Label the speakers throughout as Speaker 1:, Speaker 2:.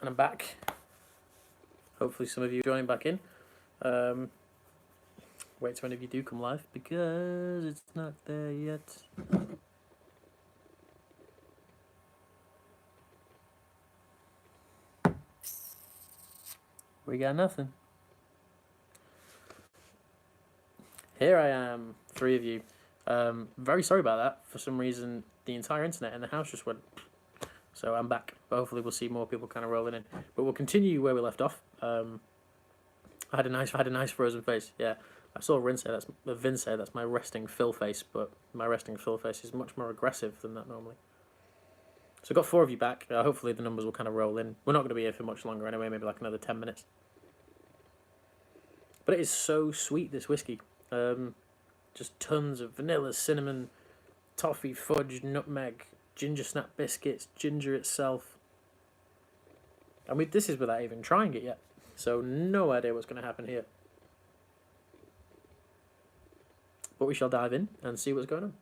Speaker 1: And I'm back. Hopefully some of you are joining back in. Wait till any of you do come live, because it's not there yet. We got nothing. Here I am, 3 of you. Very sorry about that. For some reason, the entire internet in the house just went. So I'm back. But hopefully we'll see more people kind of rolling in. But we'll continue where we left off. I had a nice frozen face. Yeah, I saw Vin say that's my resting Phil face, but my resting Phil face is much more aggressive than that normally. So I've got 4 of you back. Hopefully the numbers will kind of roll in. We're not going to be here for much longer anyway, maybe like another 10 minutes. But it is so sweet, this whiskey. Just tons of vanilla, cinnamon, toffee, fudge, nutmeg, ginger snap biscuits, ginger itself. I mean, this is without even trying it yet. So no idea what's going to happen here. But we shall dive in and see what's going on.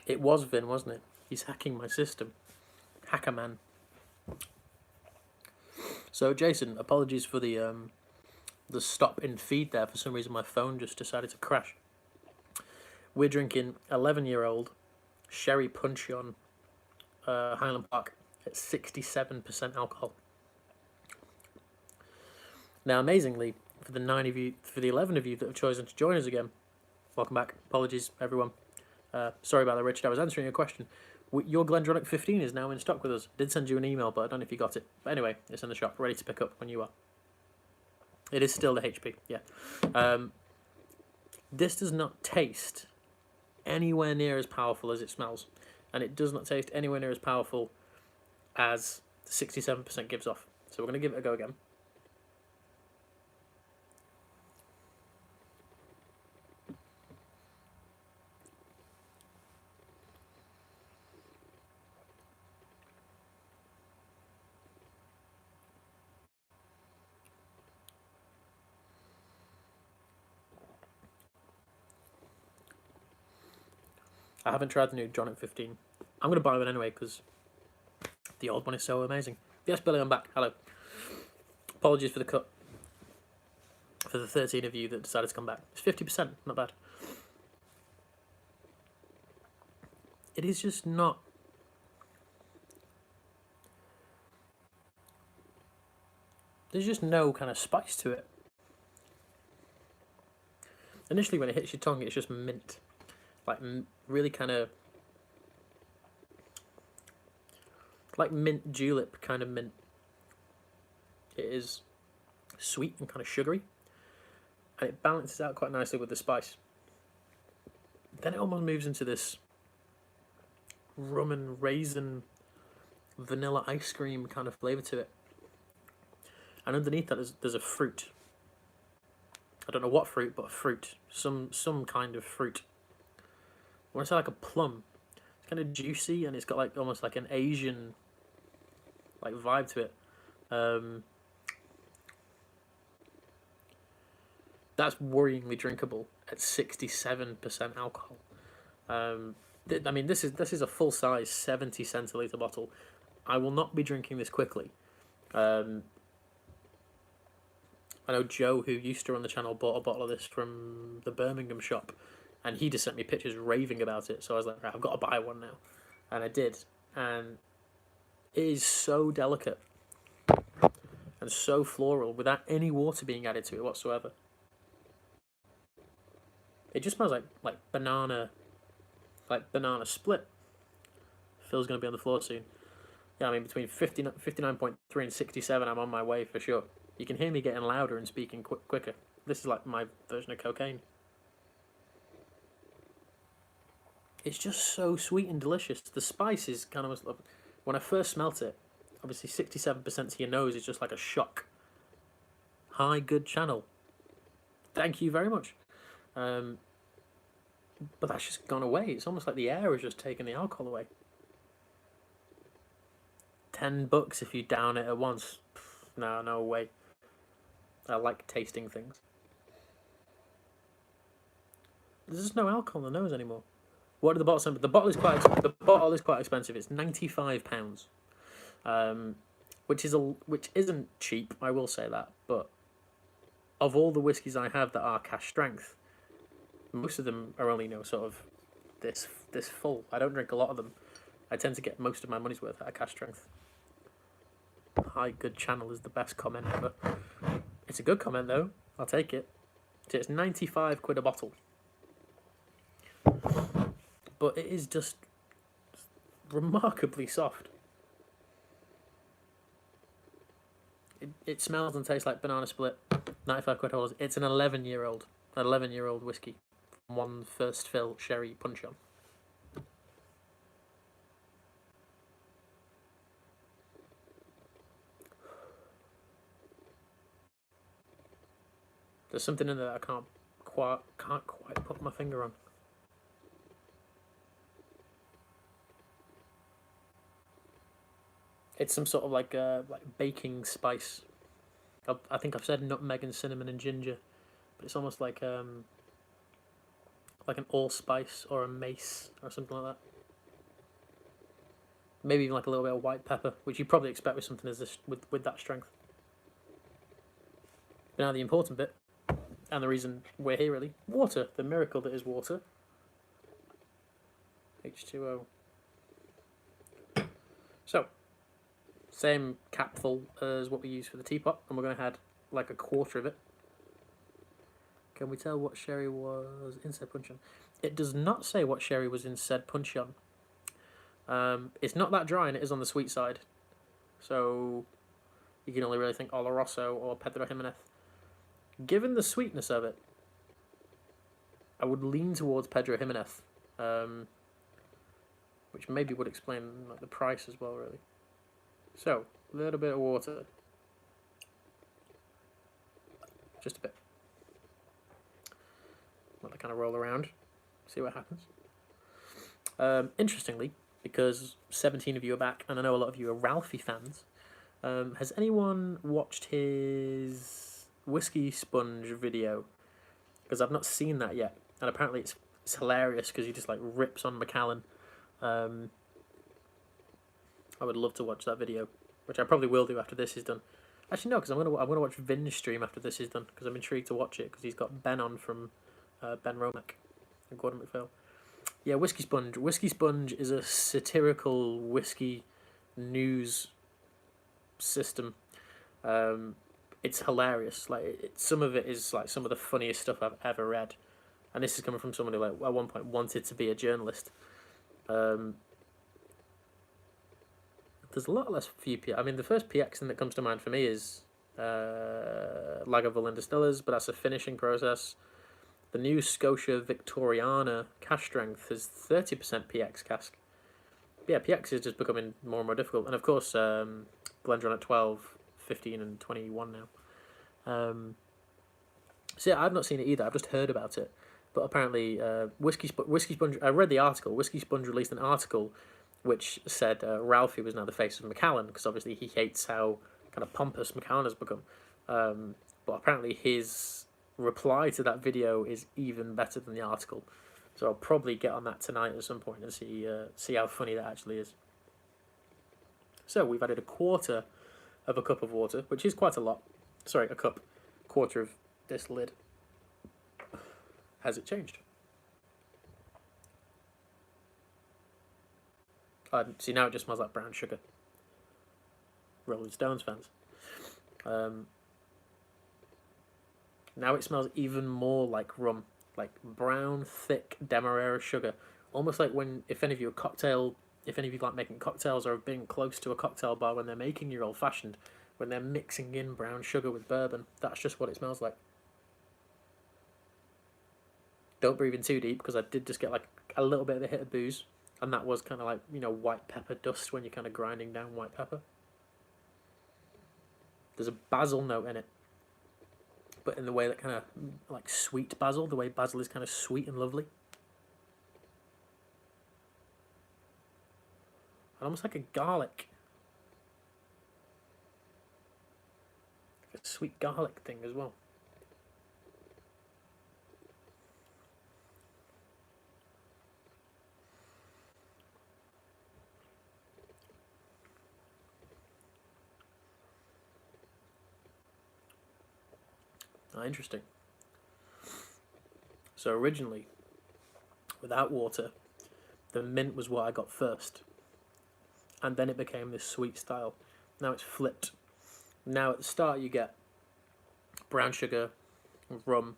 Speaker 1: It was Vin, wasn't it? He's hacking my system. Hacker man. So Jason, apologies for the stop in feed there. For some reason my phone just decided to crash. We're drinking 11-year-old Sherry Puncheon Highland Park at 67% alcohol. Now, amazingly, for the 11 of you that have chosen to join us again, welcome back. Apologies, everyone. Sorry about that, Richard. I was answering your question. Your GlenDronach 15 is now in stock with us. I did send you an email, but I don't know if you got it. But anyway, it's in the shop, ready to pick up when you are. It is still the HP, yeah. This does not taste anywhere near as powerful as it smells. And it does not taste anywhere near as powerful as the 67% gives off. So we're going to give it a go again. I haven't tried the new Dronach 15. I'm going to buy one anyway because the old one is so amazing. Yes, Billy, I'm back. Hello. Apologies for the cut. For the 13 of you that decided to come back. It's 50%, not bad. It is just not... There's just no kind of spice to it. Initially when it hits your tongue, it's just mint. Like really kind of... like mint julep kind of mint. It is sweet and kind of sugary. And it balances out quite nicely with the spice. Then it almost moves into this rum and raisin vanilla ice cream kind of flavour to it. And underneath that there's a fruit. I don't know what fruit, but a fruit. Some kind of fruit. I want to say like a plum. It's kind of juicy and it's got like almost like an Asian like vibe to it. That's worryingly drinkable at 67% alcohol. I mean, this is a full size 70 centiliter bottle. I will not be drinking this quickly. I know Joe, who used to run the channel, bought a bottle of this from the Birmingham shop, and he just sent me pictures raving about it. So I was like, right, I've got to buy one now, and I did. And it is so delicate and so floral without any water being added to it whatsoever. It just smells like banana split. Phil's going to be on the floor soon. Yeah, I mean, between 59.3 and 67, I'm on my way for sure. You can hear me getting louder and speaking quicker. This is like my version of cocaine. It's just so sweet and delicious. The spice is kind of... When I first smelt it, obviously 67% to your nose is just like a shock. Hi, good channel. Thank you very much. But that's just gone away. It's almost like the air has just taken the alcohol away. $10 if you down it at once. No, no way. I like tasting things. There's just no alcohol in the nose anymore. What are the bottles? The bottle is quite expensive. It's £95, which isn't cheap. I will say that. But of all the whiskies I have that are cash strength, most of them are only sort of this full. I don't drink a lot of them. I tend to get most of my money's worth out of cash strength. Hi, good channel is the best comment ever. It's a good comment though. I'll take it. So it's 95 quid a bottle. But it is just remarkably soft. It smells and tastes like banana split. 95 quid holders. It's an 11-year-old whiskey. One first fill sherry punch on. There's something in there that I can't quite put my finger on. It's some sort of like baking spice. I think I've said nutmeg and cinnamon and ginger, but it's almost like an allspice or a mace or something like that. Maybe even like a little bit of white pepper, which you probably expect with something as this with that strength. But now the important bit, and the reason we're here really, water, the miracle that is water. H2O. So, same capful as what we use for the teapot, and we're going to add like a quarter of it. Can we tell what sherry was in said puncheon? It does not say what sherry was in said puncheon. It's not that dry and it is on the sweet side. So you can only really think Oloroso or Pedro Jimenez. Given the sweetness of it, I would lean towards Pedro Jimenez, which maybe would explain like the price as well, really. So, a little bit of water. Just a bit. Let it kind of roll around. See what happens. Interestingly, because 17 of you are back, and I know a lot of you are Ralphie fans, has anyone watched his Whiskey Sponge video? Because I've not seen that yet. And apparently it's hilarious because he just like rips on Macallan. I would love to watch that video, which I probably will do after this is done. Actually, no, because I'm gonna watch Vin's stream after this is done because I'm intrigued to watch it because he's got Ben on from Ben Romack and Gordon MacPhail. Yeah, Whiskey Sponge. Whiskey Sponge is a satirical whiskey news system. It's hilarious. Like some of it is like some of the funniest stuff I've ever read, and this is coming from someone who like at one point wanted to be a journalist. There's a lot less few PX. I mean, the first PX thing that comes to mind for me is Lagavulin Distillers, but that's a finishing process. The new Scotia Victoriana cask strength is 30% PX cask. But yeah, PX is just becoming more and more difficult. And of course, Glendron at 12, 15 and 21 now. So yeah, I've not seen it either. I've just heard about it. But apparently, Whiskey Sponge, I read the article. Whiskey Sponge released an article which said Ralphie was now the face of Macallan, because obviously he hates how kind of pompous Macallan has become. But apparently his reply to that video is even better than the article. So I'll probably get on that tonight at some point and see how funny that actually is. So we've added a quarter of a cup of water, which is quite a lot. Sorry, a cup. Quarter of this lid. Has it changed? See, now it just smells like brown sugar. Rolling Stones fans. Now it smells even more like rum. Like brown, thick Demerara sugar. Almost like if any of you like making cocktails or have been close to a cocktail bar when they're making your old fashioned, when they're mixing in brown sugar with bourbon, that's just what it smells like. Don't breathe in too deep because I did just get like a little bit of a hit of booze. And that was kind of like, white pepper dust when you're kind of grinding down white pepper. There's a basil note in it. But in the way that kind of, like sweet basil, the way basil is kind of sweet and lovely. And almost like a garlic. sweet garlic thing as well. Interesting. So originally, without water, the mint was what I got first, and then it became this sweet style. Now it's flipped. Now at the start you get brown sugar, rum,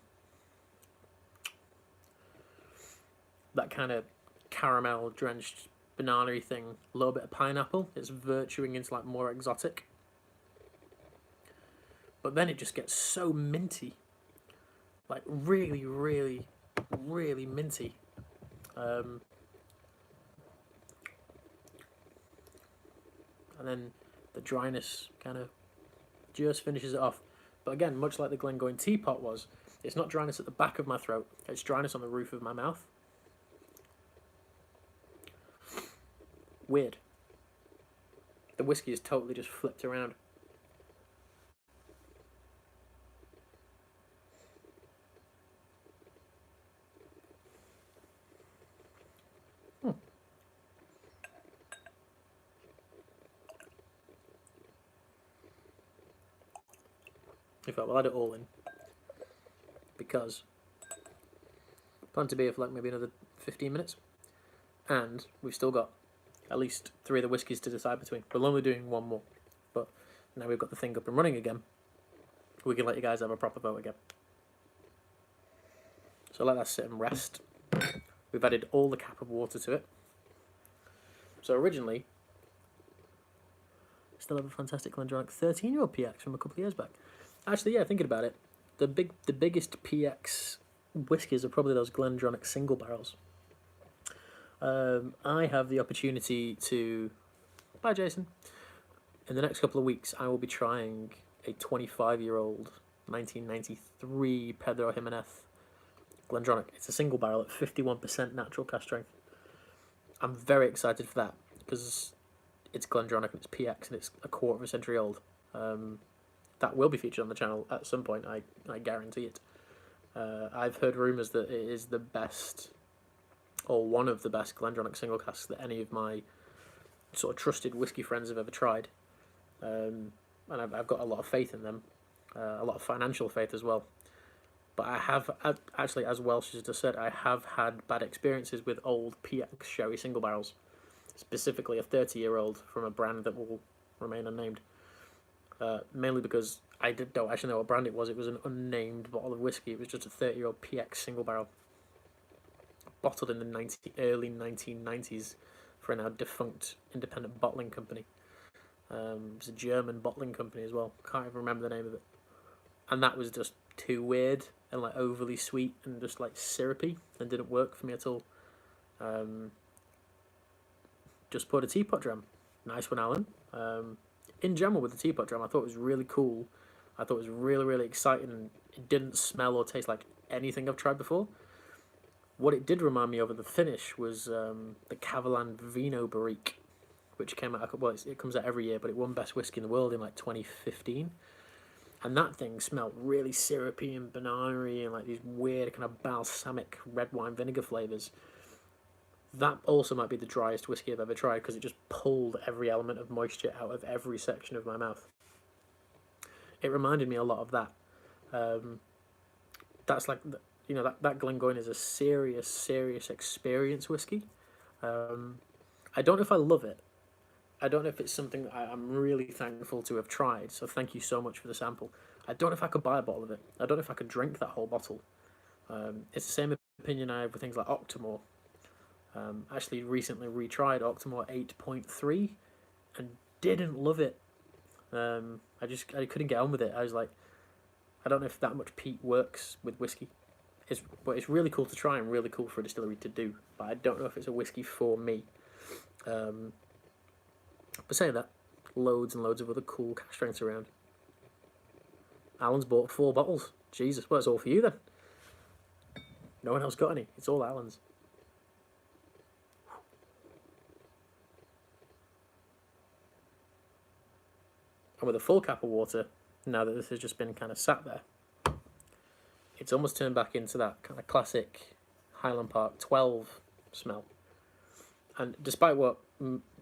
Speaker 1: that kind of caramel drenched banana-y thing, a little bit of pineapple. It's virtuing into like more exotic. But then it just gets so minty. Like really, really, really minty. And then the dryness kind of just finishes it off. But again, much like the Glengoyne Teapot was, it's not dryness at the back of my throat, it's dryness on the roof of my mouth. Weird. The whiskey is totally just flipped around. In fact, we'll add it all in, because I plan to be here for like maybe another 15 minutes, and we've still got at least 3 of the whiskies to decide between. We're only doing 1 more, but now we've got the thing up and running again, we can let you guys have a proper vote again. So let that sit and rest. We've added all the cap of water to it. So originally, still have a fantastic GlenDronach 13-year-old PX from a couple of years back. Actually, yeah, thinking about it, the biggest PX whiskies are probably those GlenDronach single barrels. I have the opportunity to... Bye, Jason. In the next couple of weeks, I will be trying a 25-year-old 1993 Pedro Jimenez GlenDronach. It's a single barrel at 51% natural cask strength. I'm very excited for that, because it's GlenDronach and it's PX and it's a quarter of a century old. That will be featured on the channel at some point, I guarantee it. I've heard rumours that it is the best, or one of the best GlenDronach single casks that any of my sort of trusted whiskey friends have ever tried. And I've got a lot of faith in them, a lot of financial faith as well. But I have, actually, as Welsh has just said, I have had bad experiences with old PX sherry single barrels, specifically a 30-year-old from a brand that will remain unnamed. Mainly because I don't actually know what brand it was. It was an unnamed bottle of whiskey. It was just a 30-year-old PX single barrel, bottled in the early 1990s for a now defunct independent bottling company. It's a German bottling company as well. Can't even remember the name of it. And that was just too weird and like overly sweet and just like syrupy, and didn't work for me at all. Just poured a teapot dram. Nice one, Alan. In general, with the teapot dram, I thought it was really cool. I thought it was really, really exciting. It didn't smell or taste like anything I've tried before. What it did remind me of at the finish was the Kavalan Vino Barrique, which came out, well, it comes out every year, but it won Best Whiskey in the World in like 2015. And that thing smelled really syrupy and banana-y and like these weird kind of balsamic red wine vinegar flavours. That also might be the driest whiskey I've ever tried, because it just pulled every element of moisture out of every section of my mouth. It reminded me a lot of that. That's like, you know, that Glengoyne is a serious experience whiskey. I don't know if I love it. I don't know if it's something I'm really thankful to have tried, so thank you so much for the sample. I don't know if I could buy a bottle of it. I don't know if I could drink that whole bottle. It's the same opinion I have with things like Octomore. Actually recently retried Octomore 8.3 and didn't love it. I couldn't get on with it. I was like, I don't know if that much peat works with whiskey. But it's really cool to try and really cool for a distillery to do. But I don't know if it's a whiskey for me. But saying that, loads and loads of other cool cask strengths around. Alan's bought 4 bottles. Jesus, well, it's all for you then. No one else got any. It's all Alan's. And with a full cap of water, now that this has just been kind of sat there, it's almost turned back into that kind of classic Highland Park 12 smell. And despite what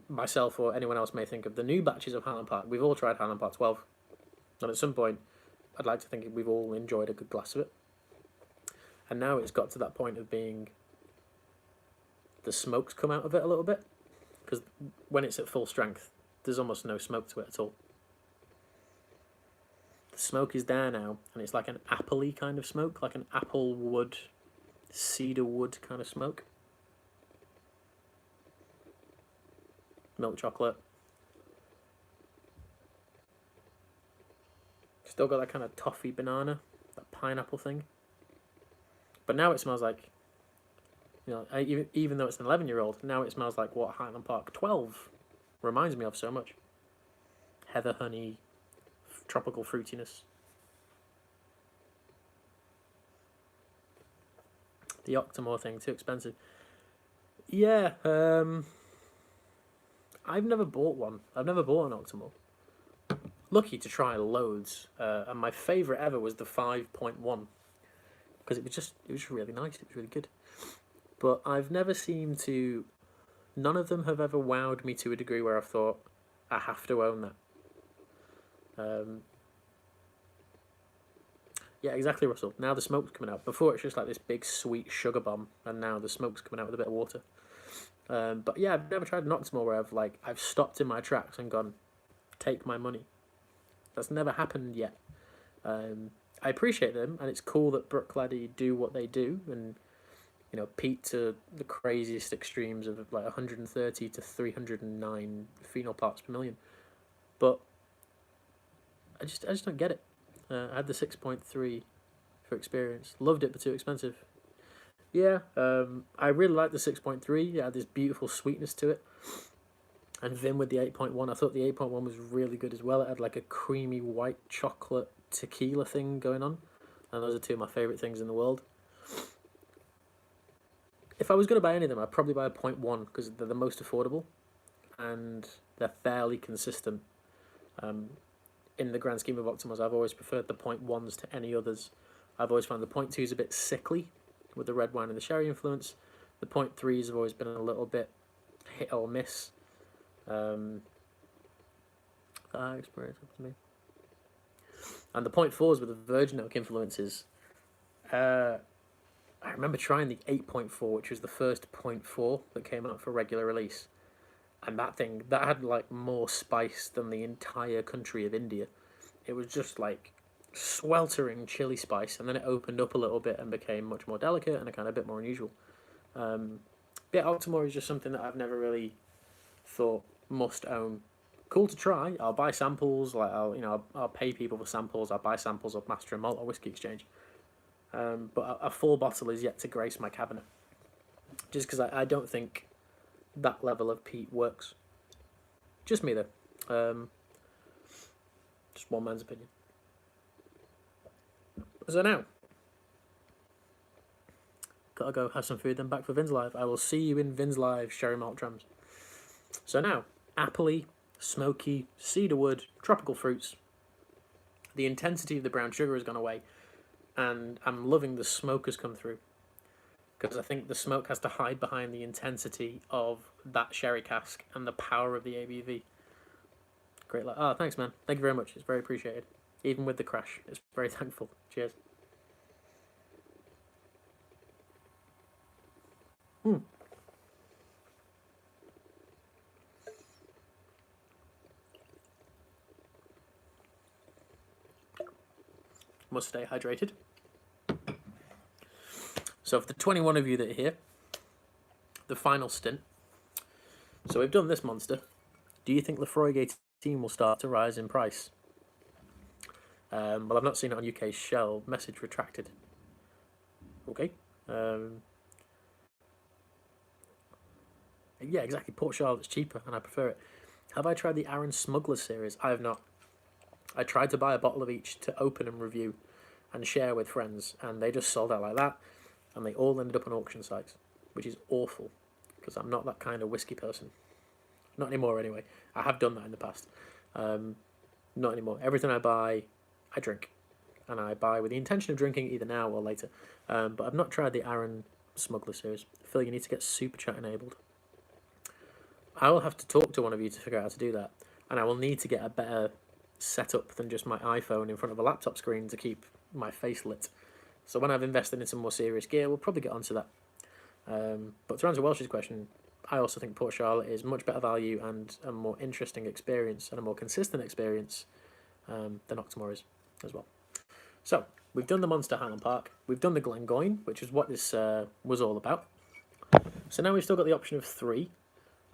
Speaker 1: myself or anyone else may think of the new batches of Highland Park, we've all tried Highland Park 12. And at some point, I'd like to think we've all enjoyed a good glass of it. And now it's got to that point of being... the smoke's come out of it a little bit. Because when it's at full strength, there's almost no smoke to it at all. The smoke is there now, and it's like an apple-y kind of smoke, like an apple wood, cedar wood kind of smoke. Milk chocolate. Still got that kind of toffee banana, that pineapple thing. But now it smells like, you know, even though it's an 11-year-old, now it smells like what Highland Park 12 reminds me of so much. Heather honey, tropical fruitiness. The Octomore thing, too expensive. Yeah, I've never bought one. I've never bought an Octomore. Lucky to try loads, and my favourite ever was the 5.1 because it was really nice. It was really good. But I've never seemed to. None of them have ever wowed me to a degree where I've thought I have to own that. Yeah, exactly, Russell. Now the smoke's coming out. Before it's just like this big sweet sugar bomb, and now the smoke's coming out with a bit of water. But yeah, I've never tried an Octomore where I've stopped in my tracks and gone, take my money. That's never happened yet. I appreciate them, and it's cool that Bruichladdich do what they do, and you know, peat to the craziest extremes of like 130 to 309 phenol parts per million. But I just don't get it. I had the 6.3 for experience. Loved it, but too expensive. Yeah, I really liked the 6.3. It had this beautiful sweetness to it. And Vim with the 8.1. I thought the 8.1 was really good as well. It had like a creamy white chocolate tequila thing going on. And those are two of my favourite things in the world. If I was going to buy any of them, I'd probably buy a 0.1 because they're the most affordable. And they're fairly consistent. In the grand scheme of Octomores, I've always preferred the 0.1s to any others. I've always found the 0.2s a bit sickly with the red wine and the sherry influence. The 0.3s have always been a little bit hit or miss. Experience up to me. And the 0.4s with the virgin oak influences. I remember trying the 8.4, which was the first 0.4 that came out for regular release. And that had like more spice than the entire country of India. It was just like sweltering chili spice, and then it opened up a little bit and became much more delicate and a kind of bit more unusual. Yeah, Octomore is just something that I've never really thought must own. Cool to try. I'll buy samples. I'll pay people for samples. I'll buy samples of Master and Malt or Whiskey Exchange. But a full bottle is yet to grace my cabinet. Just because I don't think that level of peat works. Just me though. Just one man's opinion. So now, gotta go have some food, then back for Vin's Live. I will see you in Vin's Live Sherry Malt Drums. So now, appley, smoky, cedarwood, tropical fruits. The intensity of the brown sugar has gone away, and I'm loving the smoke has come through. Because I think the smoke has to hide behind the intensity of that sherry cask and the power of the ABV. Great. Thanks, man. Thank you very much. It's very appreciated. Even with the crash, it's very thankful. Cheers. Must stay hydrated. So for the 21 of you that are here, the final stint. So we've done this monster. Do you think Laphroaig 18 will start to rise in price? Well, I've not seen it on UK shelf. Message retracted. Okay. Yeah, exactly. Port Charlotte's cheaper, and I prefer it. Have I tried the Arran Smuggler series? I have not. I tried to buy a bottle of each to open and review and share with friends, and they just sold out like that, and they all ended up on auction sites, which is awful, because I'm not that kind of whiskey person. Not anymore, anyway. I have done that in the past. Not anymore. Everything I buy I drink. And I buy with the intention of drinking either now or later. But I've not tried the Aaron Smuggler series. Phil, you need to get Super Chat enabled. I will have to talk to one of you to figure out how to do that. And I will need to get a better setup than just my iPhone in front of a laptop screen to keep my face lit. So when I've invested in some more serious gear, we'll probably get onto that. But to answer Welsh's question, I also think Port Charlotte is much better value and a more interesting experience and a more consistent experience than Oxmoor is as well. So, we've done the Monster Highland Park, we've done the Glengoyne, which is what this was all about. So now we've still got the option of 3,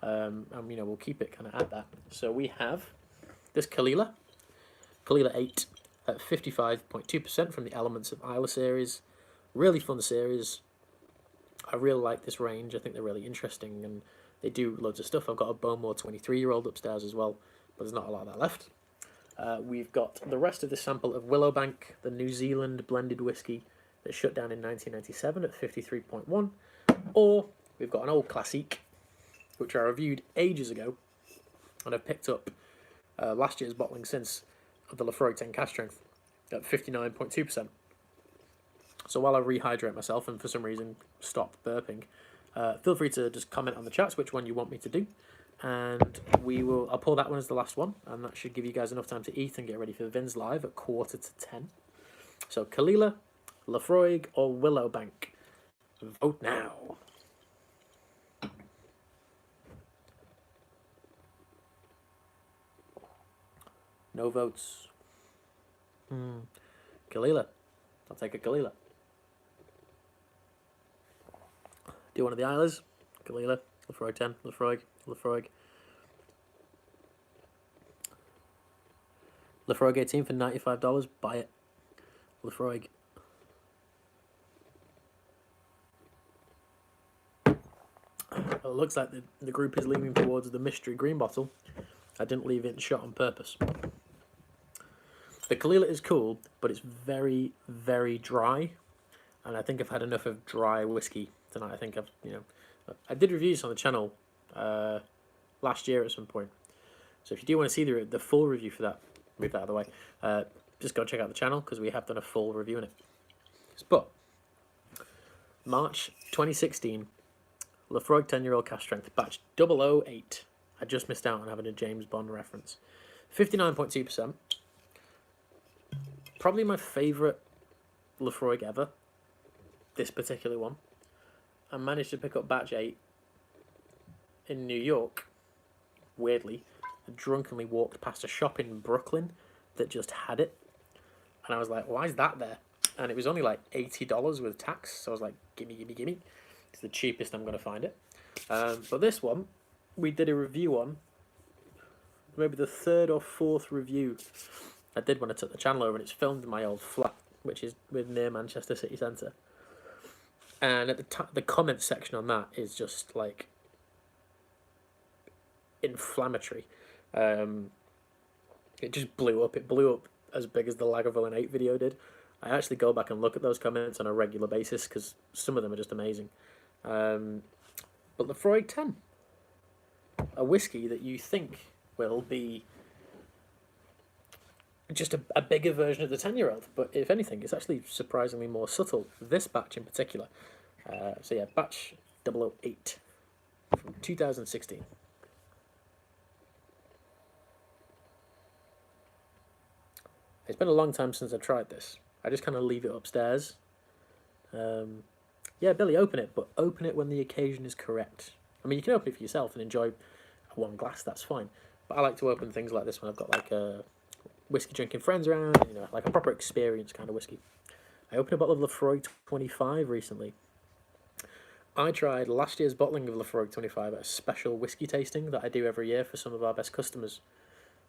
Speaker 1: and we'll keep it kind of at that. So we have this Caol Ila 8 at 55.2% from the Elements of Islay series. Really fun series. I really like this range. I think they're really interesting and they do loads of stuff. I've got a Bowmore 23-year-old upstairs as well, but there's not a lot of that left. We've got the rest of the sample of Willowbank, the New Zealand blended whiskey that shut down in 1997 at 53.1. Or we've got an old classique, which I reviewed ages ago and I've picked up last year's bottling since, of the Laphroaig 10 cask strength at 59.2%. So while I rehydrate myself and for some reason stop burping, feel free to just comment on the chats which one you want me to do, and I'll pull that one as the last one, and that should give you guys enough time to eat and get ready for Vin's Live at 9:45. So Caol Ila, Laphroaig or Willowbank? Vote now. No votes. Caol Ila. I'll take a Caol Ila. Do one of the Islas. Caol Ila, Laphroaig 10, Laphroaig. Laphroaig 18 for $95. Buy it. Laphroaig. It looks like the group is leaning towards the mystery green bottle. I didn't leave it in shot on purpose. The Caol Ila is cool, but it's very, very dry. And I think I've had enough of dry whiskey tonight. I think I did reviews on the channel last year at some point. So if you do want to see the full review for that, move that out of the way. Just go check out the channel because we have done a full review in it. But March 2016, Laphroaig 10-year-old cask strength, batch 008. I just missed out on having a James Bond reference. 59.2%. Probably my favourite Laphroaig ever. This particular one. I managed to pick up batch 8 in New York. Weirdly, I drunkenly walked past a shop in Brooklyn that just had it. And I was like, why is that there? And it was only like $80 with tax. So I was like, gimme. It's the cheapest I'm going to find it. But this one, we did a review on. Maybe the 3rd or 4th review I did when I took the channel over, and it's filmed in my old flat, which is near Manchester city centre. And at the comment section on that is just like inflammatory. It just blew up. It blew up as big as the Lagavulin 8 video did. I actually go back and look at those comments on a regular basis because some of them are just amazing. But Laphroaig 10, a whiskey that you think will be just a bigger version of the 10-year-old, but if anything, it's actually surprisingly more subtle, this batch in particular. So yeah, batch 008 from 2016. It's been a long time since I've tried this. I just kind of leave it upstairs. Yeah, Billy, open it, but open it when the occasion is correct. I mean, you can open it for yourself and enjoy one glass, that's fine. But I like to open things like this when I've got like whiskey drinking friends around, like a proper experience kind of whiskey. I opened a bottle of Laphroaig 25 recently. I tried last year's bottling of Laphroaig 25 at a special whiskey tasting that I do every year for some of our best customers.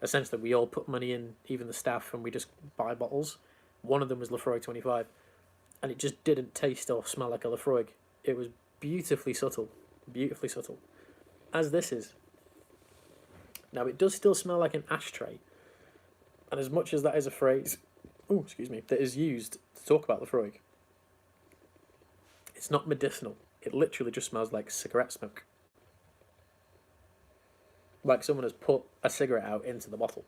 Speaker 1: Essentially, we all put money in, even the staff, and we just buy bottles. One of them was Laphroaig 25, and it just didn't taste or smell like a Laphroaig. It was beautifully subtle, as this is. Now, it does still smell like an ashtray, and as much as that is a phrase, that is used to talk about Laphroaig, it's not medicinal. It literally just smells like cigarette smoke. Like someone has put a cigarette out into the bottle.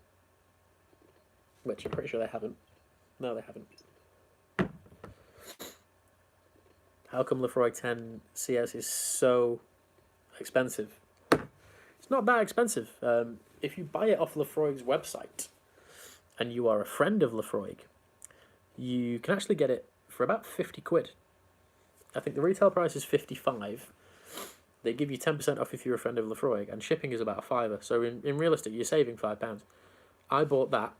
Speaker 1: Which I'm pretty sure they haven't. No, they haven't. How come Lefroy 10 CS is so expensive? It's not that expensive. If you buy it off Lefroy's website and you are a friend of Lefroy, you can actually get it for about 50 quid. I think the retail price is 55. They give you 10% off if you're a friend of Lefroy, and shipping is about a fiver. So in realistic, you're saving £5. I bought that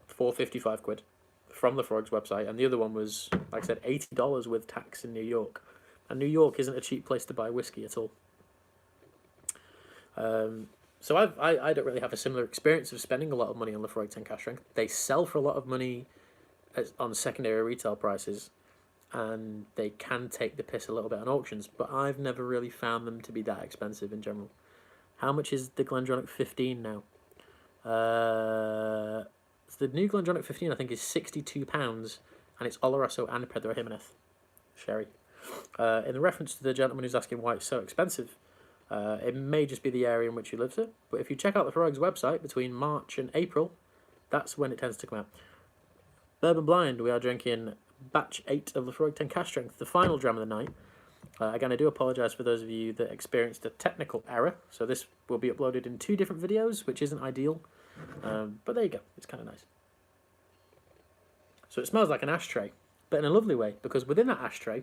Speaker 1: for 55 quid from Lefroy's website, and the other one was, like I said, $80 with tax in New York. And New York isn't a cheap place to buy whiskey at all. So I don't really have a similar experience of spending a lot of money on Lefroy 10 cask strength. They sell for a lot of money on secondary retail prices, and they can take the piss a little bit on auctions, but I've never really found them to be that expensive in general. How much is the GlenDronach 15 now? The new GlenDronach 15, I think, is £62, and it's Oloroso and Pedro Jimenez sherry. In reference to the gentleman who's asking why it's so expensive, it may just be the area in which he lives in, but if you check out the Lefroy's website between March and April, that's when it tends to come out. Bourbon Blind, we are drinking batch 8 of Lefroy 10 cask strength, the final dram of the night. Again, I do apologise for those of you that experienced a technical error, so this will be uploaded in 2 different videos, which isn't ideal, but there you go, it's kind of nice. So it smells like an ashtray, but in a lovely way, because within that ashtray,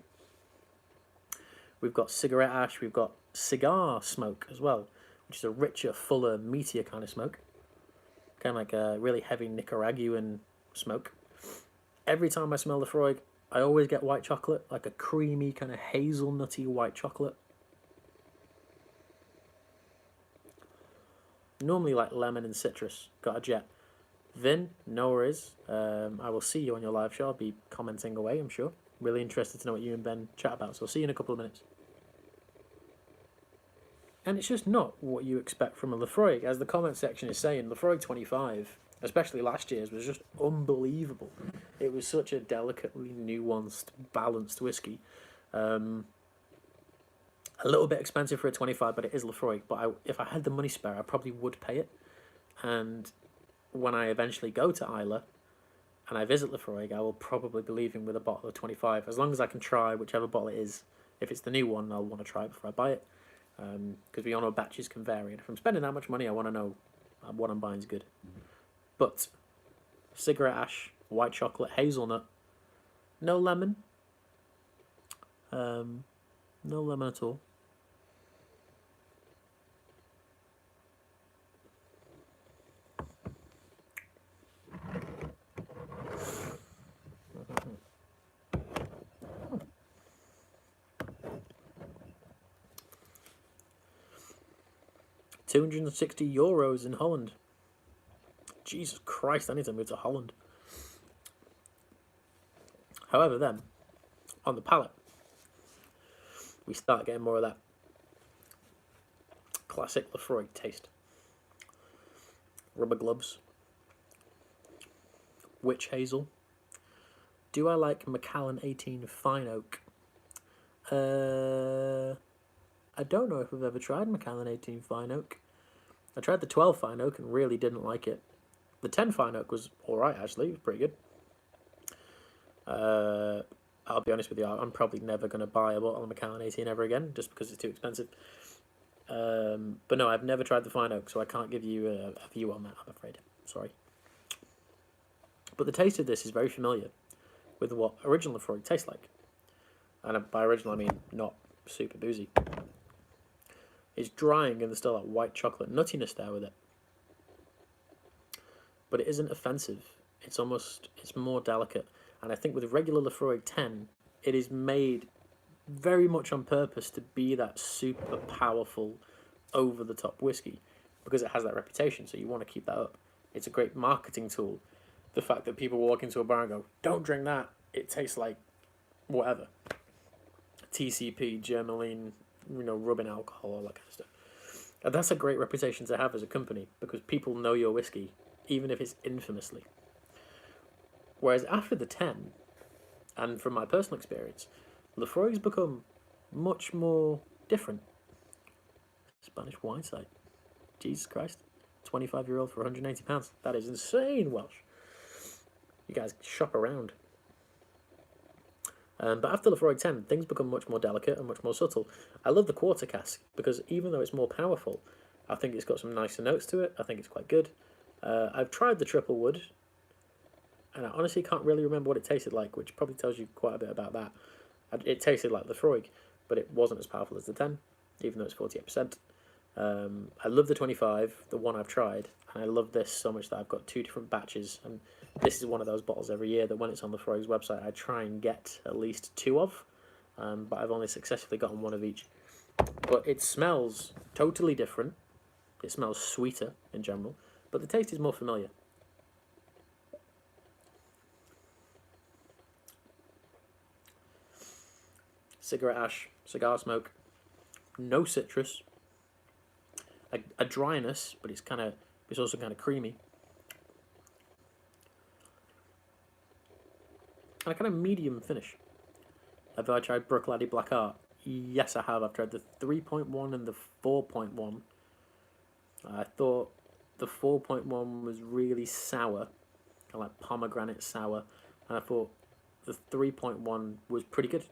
Speaker 1: we've got cigarette ash, we've got cigar smoke as well, which is a richer, fuller, meatier kind of smoke. Kind of like a really heavy Nicaraguan smoke. Every time I smell Lefroy, I always get white chocolate, like a creamy, kind of hazelnutty white chocolate. Normally like lemon and citrus, got a jet. Vin, no worries. I will see you on your live show. I'll be commenting away, I'm sure. Really interested to know what you and Ben chat about, so I'll see you in a couple of minutes. And it's just not what you expect from a Lefroy. As the comment section is saying, Lefroy 25, especially last year's, was just unbelievable. It was such a delicately nuanced, balanced whiskey. A little bit expensive for a 25, but it is Lefroy. But if I had the money spare, I probably would pay it. And when I eventually go to Islay and I visit Lefroy, I will probably be leaving with a bottle of 25, as long as I can try whichever bottle it is. If it's the new one, I'll want to try it before I buy it, because we all know batches can vary, and if I'm spending that much money, I want to know what I'm buying is good. But cigarette ash, white chocolate, hazelnut, no lemon, no lemon at all. €260 in Holland. Jesus Christ, I need to move to Holland. However, then, on the palate, we start getting more of that classic Lefroy taste. Rubber gloves. Witch hazel. Do I like Macallan 18 Fine Oak? I don't know if I've ever tried Macallan 18 Fine Oak. I tried the 12 Fine Oak and really didn't like it. The 10 Fine Oak was alright, actually. It was pretty good. I'll be honest with you, I'm probably never going to buy a bottle of Macallan 18 ever again, just because it's too expensive. But no, I've never tried the Fine Oak, so I can't give you a view on that, I'm afraid. Sorry. But the taste of this is very familiar with what original Lefroy tastes like. And by original, I mean not super boozy. It's drying and there's still that white chocolate nuttiness there with it. But it isn't offensive. It's more delicate. And I think with regular Lefroy 10, it is made very much on purpose to be that super powerful, over-the-top whiskey, because it has that reputation, so you want to keep that up. It's a great marketing tool. The fact that people walk into a bar and go, don't drink that, it tastes like whatever. TCP, Germaline, rubbing alcohol, all that kind of stuff. And that's a great reputation to have as a company, because people know your whiskey, even if it's infamously. Whereas after the 10, and from my personal experience, Lefroy's become much more different. Spanish wine site. Jesus Christ. 25-year-old for £180. That is insane Welsh. You guys shop around. But after Laphroaig 10, things become much more delicate and much more subtle. I love the quarter cask because even though it's more powerful, I think it's got some nicer notes to it. I think it's quite good. I've tried the triple wood, and I honestly can't really remember what it tasted like, which probably tells you quite a bit about that. It tasted like Laphroaig, but it wasn't as powerful as the 10, even though it's 48%. I love the 25, the one I've tried, and I love this so much that I've got 2 different batches, and this is one of those bottles every year that when it's on Laphroaig's website I try and get at least 2 of, but I've only successfully gotten 1 of each. But it smells totally different, it smells sweeter in general, but the taste is more familiar. Cigarette ash, cigar smoke, no citrus, a dryness, but it's also kind of creamy, and a kind of medium finish. Have I tried Bruichladdich Black Art? Yes, I have. I've tried the 3.1 and the 4.1. I thought the 4.1 was really sour, kind of like pomegranate sour, and I thought the 3.1 was pretty good.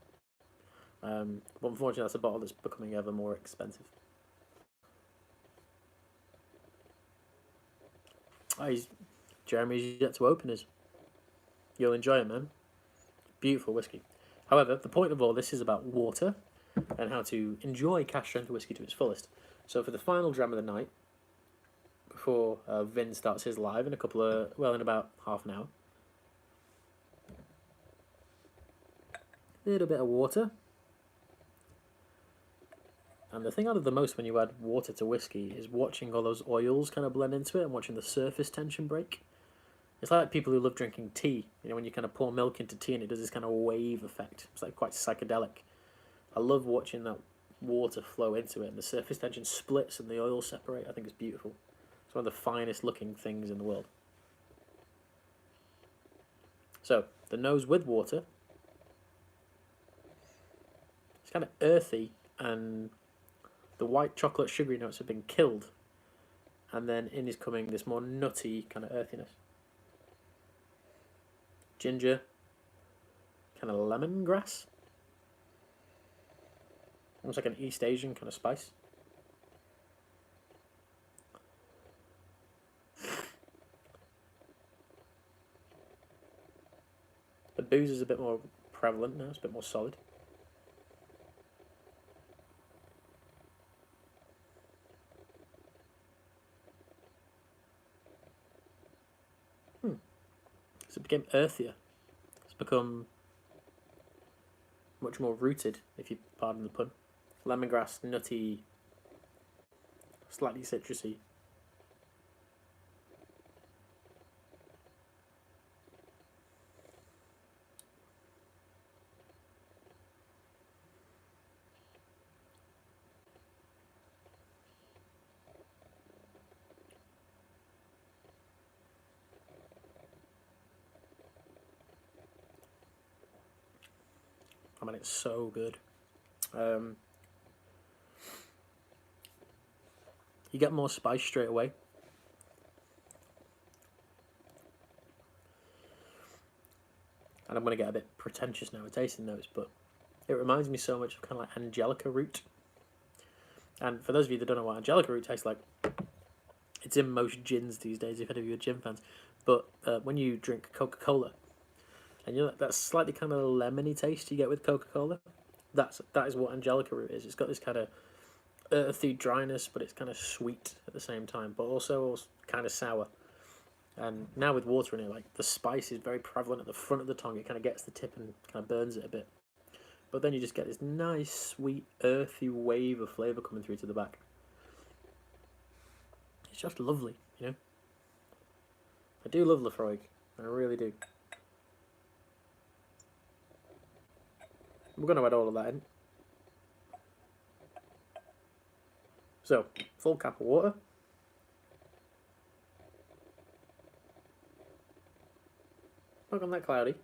Speaker 1: But unfortunately, that's a bottle that's becoming ever more expensive. Jeremy's yet to open his. You'll enjoy it, man. Beautiful whiskey. However, the point of all this is about water and how to enjoy cask strength whiskey to its fullest. So for the final dram of the night, before Vin starts his live in in about half an hour, a little bit of water. And the thing I love the most when you add water to whiskey is watching all those oils kind of blend into it and watching the surface tension break. It's like people who love drinking tea. You know, when you kind of pour milk into tea and it does this kind of wave effect. It's like quite psychedelic. I love watching that water flow into it and the surface tension splits and the oils separate. I think it's beautiful. It's one of the finest looking things in the world. So, the nose with water. It's kind of earthy and the white chocolate sugary notes have been killed, and then in is coming this more nutty kind of earthiness. Ginger, kind of lemongrass, almost like an East Asian kind of spice. The booze is a bit more prevalent now, it's a bit more solid. So it became earthier. It's become much more rooted, if you pardon the pun. Lemongrass, nutty, slightly citrusy. I mean, it's so good. You get more spice straight away. And I'm going to get a bit pretentious now with tasting notes, but it reminds me so much of kind of like Angelica root. And for those of you that don't know what Angelica root tastes like, it's in most gins these days, if any of you are gin fans. But when you drink Coca-Cola, and you know that slightly kind of lemony taste you get with Coca-Cola, that is what Angelica root is. It's got this kind of earthy dryness, but it's kind of sweet at the same time, but also kind of sour. And now with water in it, like the spice is very prevalent at the front of the tongue. It kind of gets the tip and kind of burns it a bit. But then you just get this nice, sweet, earthy wave of flavour coming through to the back. It's just lovely, you know. I do love Laphroaig, I really do. We're going to add all of that in. So, full cap of water. Not on that cloudy.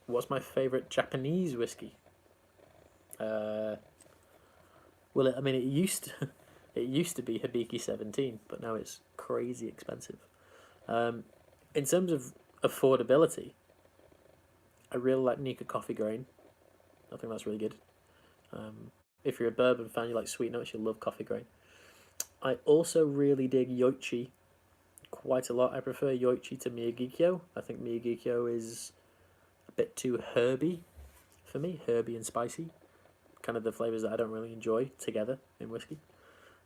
Speaker 1: What's my favourite Japanese whiskey? Well, I mean, it used to be Hibiki 17, but now it's crazy expensive. In terms of affordability, I really like Nika Coffee Grain. I think that's really good. If you're a bourbon fan, you like sweet notes, you'll love Coffee Grain. I also really dig Yoichi quite a lot. I prefer Yoichi to Miyagikyo. I think Miyagikyo is a bit too herby for me, herby and spicy. Kind of the flavours that I don't really enjoy together in whiskey.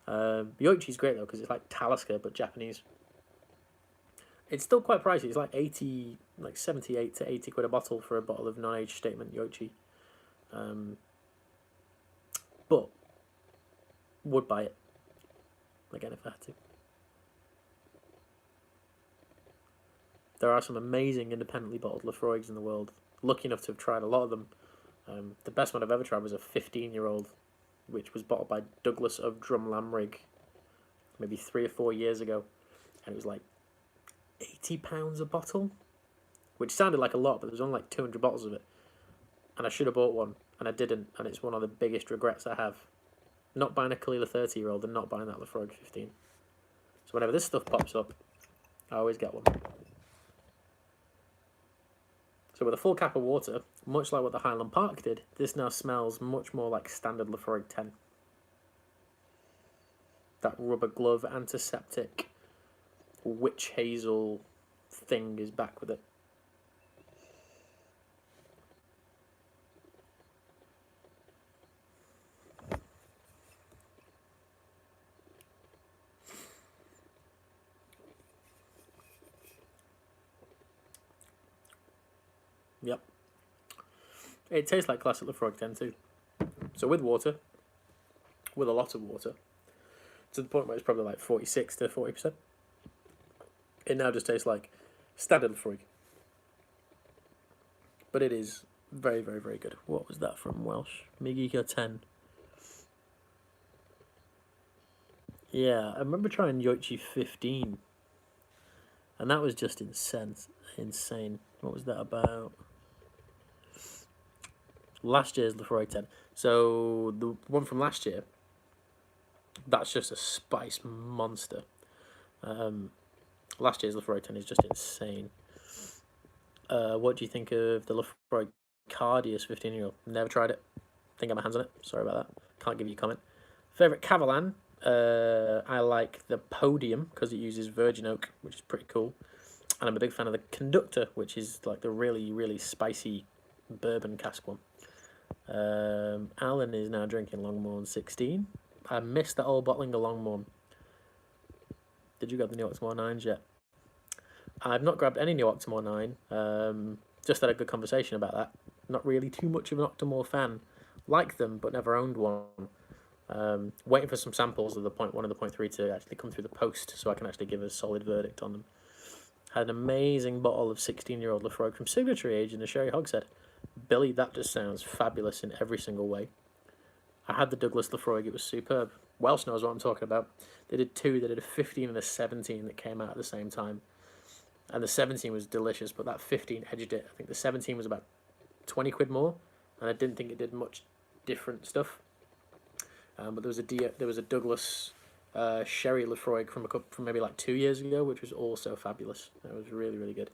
Speaker 1: Yoichi's great though because it's like Talisker but Japanese. It's still quite pricey. It's like 78 to 80 quid a bottle for a bottle of non-age statement Yoichi. But would buy it again if I had to. There are some amazing independently bottled Laphroaigs in the world. Lucky enough to have tried a lot of them. The best one I've ever tried was a 15-year-old, which was bottled by Douglas of Drumlamrig maybe 3 or 4 years ago. And it was like £80 a bottle, which sounded like a lot, but there was only like 200 bottles of it. And I should have bought one, and I didn't, and it's one of the biggest regrets I have. Not buying a Caol Ila 30-year-old and not buying that Laphroaig 15. So whenever this stuff pops up, I always get one. So with a full cap of water, much like what the Highland Park did, this now smells much more like standard Laphroaig 10. That rubber glove antiseptic witch hazel thing is back with it. Yep. It tastes like classic Laphroaig 10 too. So with water, with a lot of water, to the point where it's probably like 46 to 40%, it now just tastes like standard Laphroaig. But it is very, very, very good. What was that from Welsh? Miyagikyo 10. Yeah, I remember trying Yoichi 15. And that was just insane. What was that about? Last year's Laphroaig 10. So the one from last year, that's just a spice monster. Last year's Laphroaig 10 is just insane. What do you think of the Laphroaig Cardius 15-year-old? Never tried it. Think I got my hands on it. Sorry about that. Can't give you a comment. Favourite Kavalan? I like the Podium because it uses virgin oak, which is pretty cool. And I'm a big fan of the Conductor, which is like the really, really spicy bourbon cask one. Alan is now drinking Longmorn 16. I missed that old bottling of Longmorn. Did you get the New Octomore 9s yet? I've not grabbed any New Octomore 9. Just had a good conversation about that. Not really too much of an Octomore fan. Like them, but never owned one. Waiting for some samples of the 0.1 and the 0.3 to actually come through the post so I can actually give a solid verdict on them. Had an amazing bottle of 16-year-old Laphroaig from Signatory Age in a sherry hogshead. Billy, that just sounds fabulous in every single way. I had the Douglas Laphroaig, it was superb. Welsh knows what I'm talking about. They did two, they did a 15 and a 17 that came out at the same time. And the 17 was delicious, but that 15 edged it. I think the 17 was about 20 quid more, and I didn't think it did much different stuff. But there was a Douglas sherry Laphroaig from maybe like 2 years ago, which was also fabulous. It was really, really good.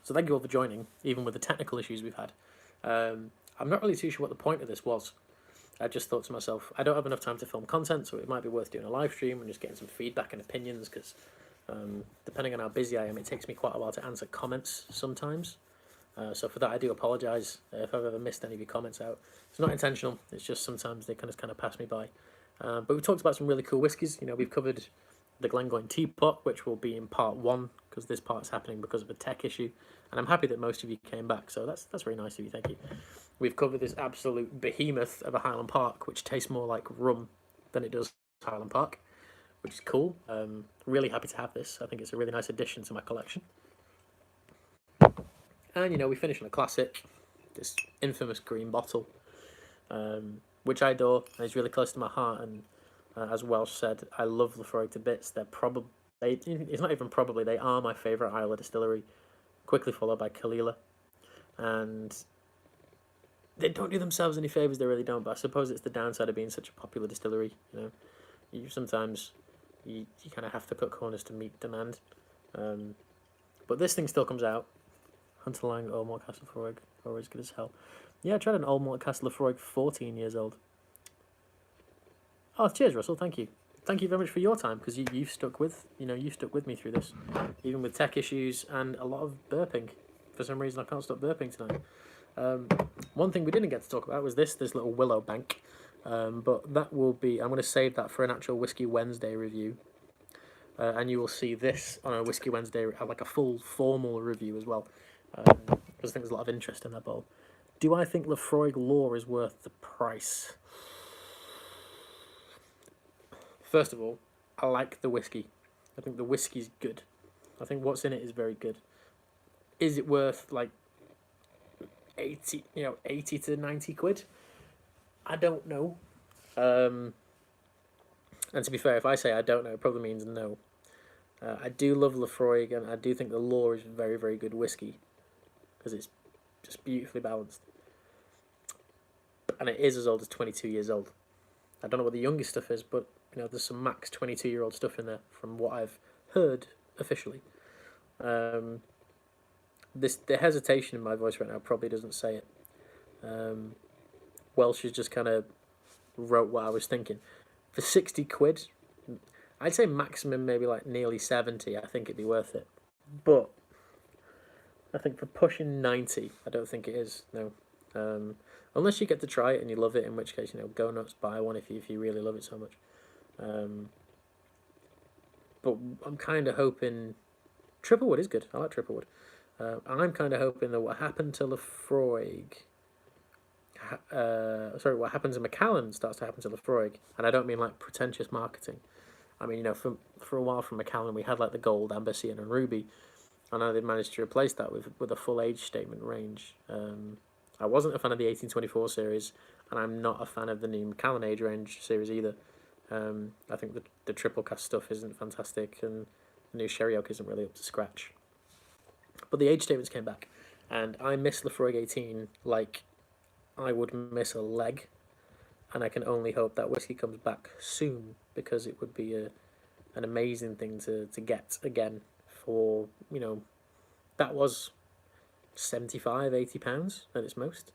Speaker 1: So thank you all for joining, even with the technical issues we've had. I'm not really too sure what the point of this was. I just thought to myself, I don't have enough time to film content, so it might be worth doing a live stream and just getting some feedback and opinions, because depending on how busy I am, it takes me quite a while to answer comments sometimes. So for that, I do apologise if I've ever missed any of your comments out. It's not intentional, it's just sometimes they kind of pass me by. But we've talked about some really cool whiskies. You know, we've covered the Glengoyne Teapot, which will be in part 1, because this part's happening because of a tech issue. And I'm happy that most of you came back, so that's very nice of you, thank you. We've covered this absolute behemoth of a Highland Park, which tastes more like rum than it does Highland Park, which is cool. Really happy to have this. I think it's a really nice addition to my collection. And, you know, we finish on a classic, this infamous green bottle, which I adore and is really close to my heart. And as Welsh said, I love Laphroaig to bits. It's not even probably, they are my favourite Islay distillery, quickly followed by Caol Ila. And they don't do themselves any favors. They really don't. But I suppose it's the downside of being such a popular distillery. You know, you sometimes you kind of have to cut corners to meet demand. But this thing still comes out. Hunter Lang Old Malt Caster Lafroig, always good as hell. Yeah, I tried an Old Malt Caster Lafroig, 14 years old. Oh, cheers, Russell. Thank you. Thank you very much for your time, because you've stuck with you stuck with me through this, even with tech issues and a lot of burping. For some reason, I can't stop burping tonight. One thing we didn't get to talk about was this little Willow Bank, but that will be. I'm going to save that for an actual Whiskey Wednesday review, and you will see this on a Whiskey Wednesday, like a full formal review as well, because I think there's a lot of interest in that bowl. Do I think Laphroaig Lore is worth the price? First of all, I like the whiskey. I think the whiskey's good. I think what's in it is very good. Is it worth like 80 to 90 quid? I don't know. And to be fair, if I say I don't know, it probably means no. I do love Laphroaig, and I do think the Lore is very, very good whiskey, because it's just beautifully balanced. And it is as old as 22 years old. I don't know what the youngest stuff is, but there's some max 22-year-old stuff in there from what I've heard officially. The hesitation in my voice right now probably doesn't say it. Welsh has just kind of wrote what I was thinking. For 60 quid, I'd say maximum maybe like nearly 70. I think it'd be worth it. But I think for pushing 90, I don't think it is. No. Unless you get to try it and you love it, in which case, go nuts, buy one if you really love it so much. But I'm kind of hoping Triplewood is good. I like Triplewood. I'm kind of hoping that what happened to Laphroaig, what happened to Macallan starts to happen to Laphroaig, and I don't mean like pretentious marketing. I mean, for a while from Macallan we had like the Gold, Amber, Cian, and Ruby. I know they've managed to replace that with a full age statement range. I wasn't a fan of the 1824 series, and I'm not a fan of the new Macallan age range series either. I think the triple cast stuff isn't fantastic, and the new Sherry Oak isn't really up to scratch. But the age statements came back, and I miss Laphroaig 18 like I would miss a leg, and I can only hope that whiskey comes back soon, because it would be an amazing thing to get again for, that was £75-80 at its most,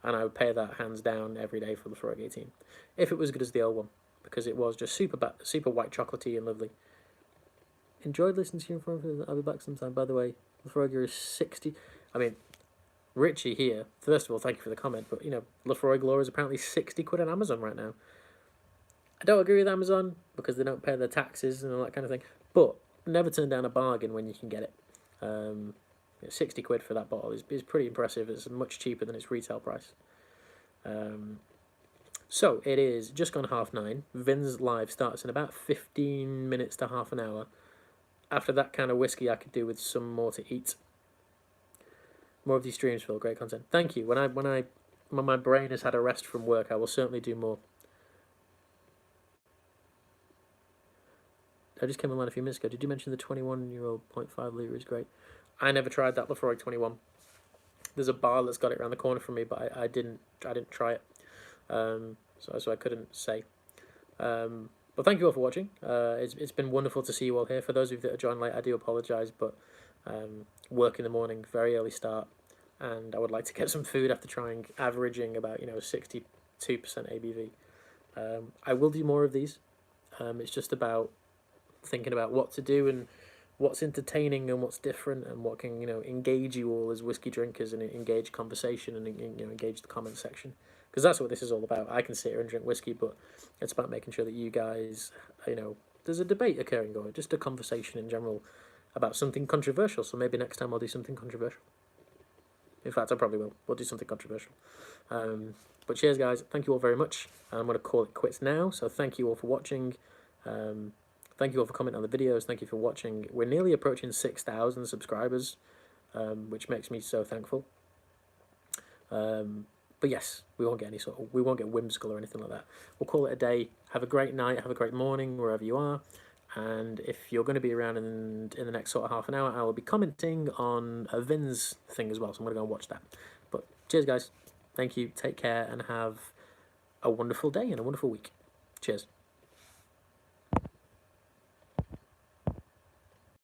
Speaker 1: and I would pay that hands down every day for Laphroaig 18 if it was good as the old one, because it was just super white chocolatey and lovely. Enjoyed listening to you. I'll be back sometime. By the way, Laphroaig is 60. I mean, Richie here, first of all, thank you for the comment, but Laphroaig Lore is apparently 60 quid on Amazon right now. I don't agree with Amazon because they don't pay their taxes and all that kind of thing, but never turn down a bargain when you can get it. 60 quid for that bottle is pretty impressive. It's much cheaper than its retail price. So it is just gone 9:30. Vin's live starts in about 15 minutes to half an hour. After that kind of whiskey, I could do with some more to eat. More of these streams, Phil. Great content. Thank you. When my brain has had a rest from work, I will certainly do more. I just came online a few minutes ago. Did you mention the 21-year-old 0.5 litre is great? I never tried that Laphroaig 21. There's a bar that's got it around the corner from me, but I didn't try it. So I couldn't say. But thank you all for watching. It's been wonderful to see you all here. For those of you that are joined late, I do apologise, but work in the morning, very early start, and I would like to get some food after averaging about 62% ABV. I will do more of these. It's just about thinking about what to do and what's entertaining and what's different and what can engage you all as whiskey drinkers and engage conversation and engage the comment section, because that's what this is all about. I can sit here and drink whiskey, but it's about making sure that you guys there's a debate occurring, or just a conversation in general about something controversial. So maybe next time I'll do something controversial. In fact, I probably will. We'll do something controversial. But cheers, guys. Thank you all very much. I'm going to call it quits now. So thank you all for watching. Thank you all for commenting on the videos. Thank you for watching. We're nearly approaching 6,000 subscribers, which makes me so thankful. But yes, we won't get whimsical or anything like that. We'll call it a day. Have a great night. Have a great morning wherever you are. And if you're going to be around in the next sort of half an hour, I will be commenting on a Vin's thing as well. So I'm going to go and watch that. But cheers, guys. Thank you. Take care and have a wonderful day and a wonderful week. Cheers.